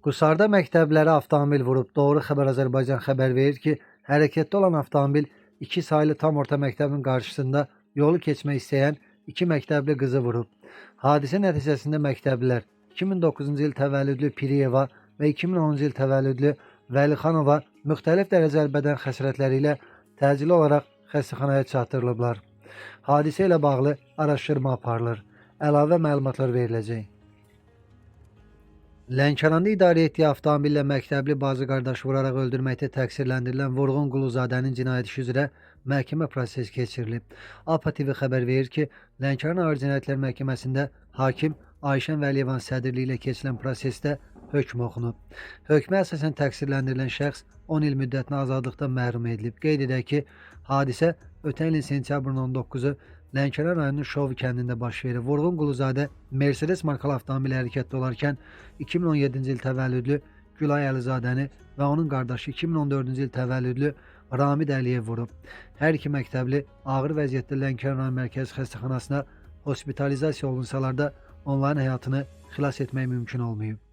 Qusarda məktəblərə avtomobil vurub. Doğru Xəbər Azərbaycan xəbər verir ki, hərəkətdə olan avtomobil 2 saylı tam orta məktəbin qarşısında yolu keçmək istəyən 2 məktəbli qızı vurub. Hadisə nəticəsində məktəblilər 2009-cu il təvəllüdlü Piriyeva və 2010-cu il təvəllüdlü Vəlixanova müxtəlif dərəcəli bədən xəsarətləri ilə təcili olaraq xəstəxanaya çatdırılıblar. Hadisə ilə bağlı araşdırma aparılır. Əlavə məlumatlar veriləcək. Lənkəranda idarə etdiyi avtomobillə məktəbli bacı qardaşı vuraraq öldürməkdə təqsirləndirilən Vurğun Quluzadənin cinayət işi üzrə məhkəmə prosesi keçirilib. APA TV xəbər verir ki, Lənkəran Ağır Cinayətlər Məhkəməsində hakim Ayşən Vəliyevanın sədrliyi ilə keçirilən prosesdə hökm oxunub. Hökmə əsasən təqsirləndirilən şəxs 10 il müddətinə azadlıqdan məhrum edilib. Qeyd edək ki, hadisə ötən ilin sentyabrın 19-u Lənkəran rayonunun Şov kəndində baş verir. Vurğun Quluzadə Mercedes markalı avtomobil hərəkətdə olarkən 2017-ci il təvəllüdlü Gülay Əlizadəni və onun qardaşı 2014-cü il təvəllüdlü Ramid Əliyev vurub. Hər iki məktəbli ağır vəziyyətdə Lənkəran rayon mərkəzi xəstəxanasına hospitalizasiya olunsalar da onların həyatını xilas etmək mümkün olmayıb.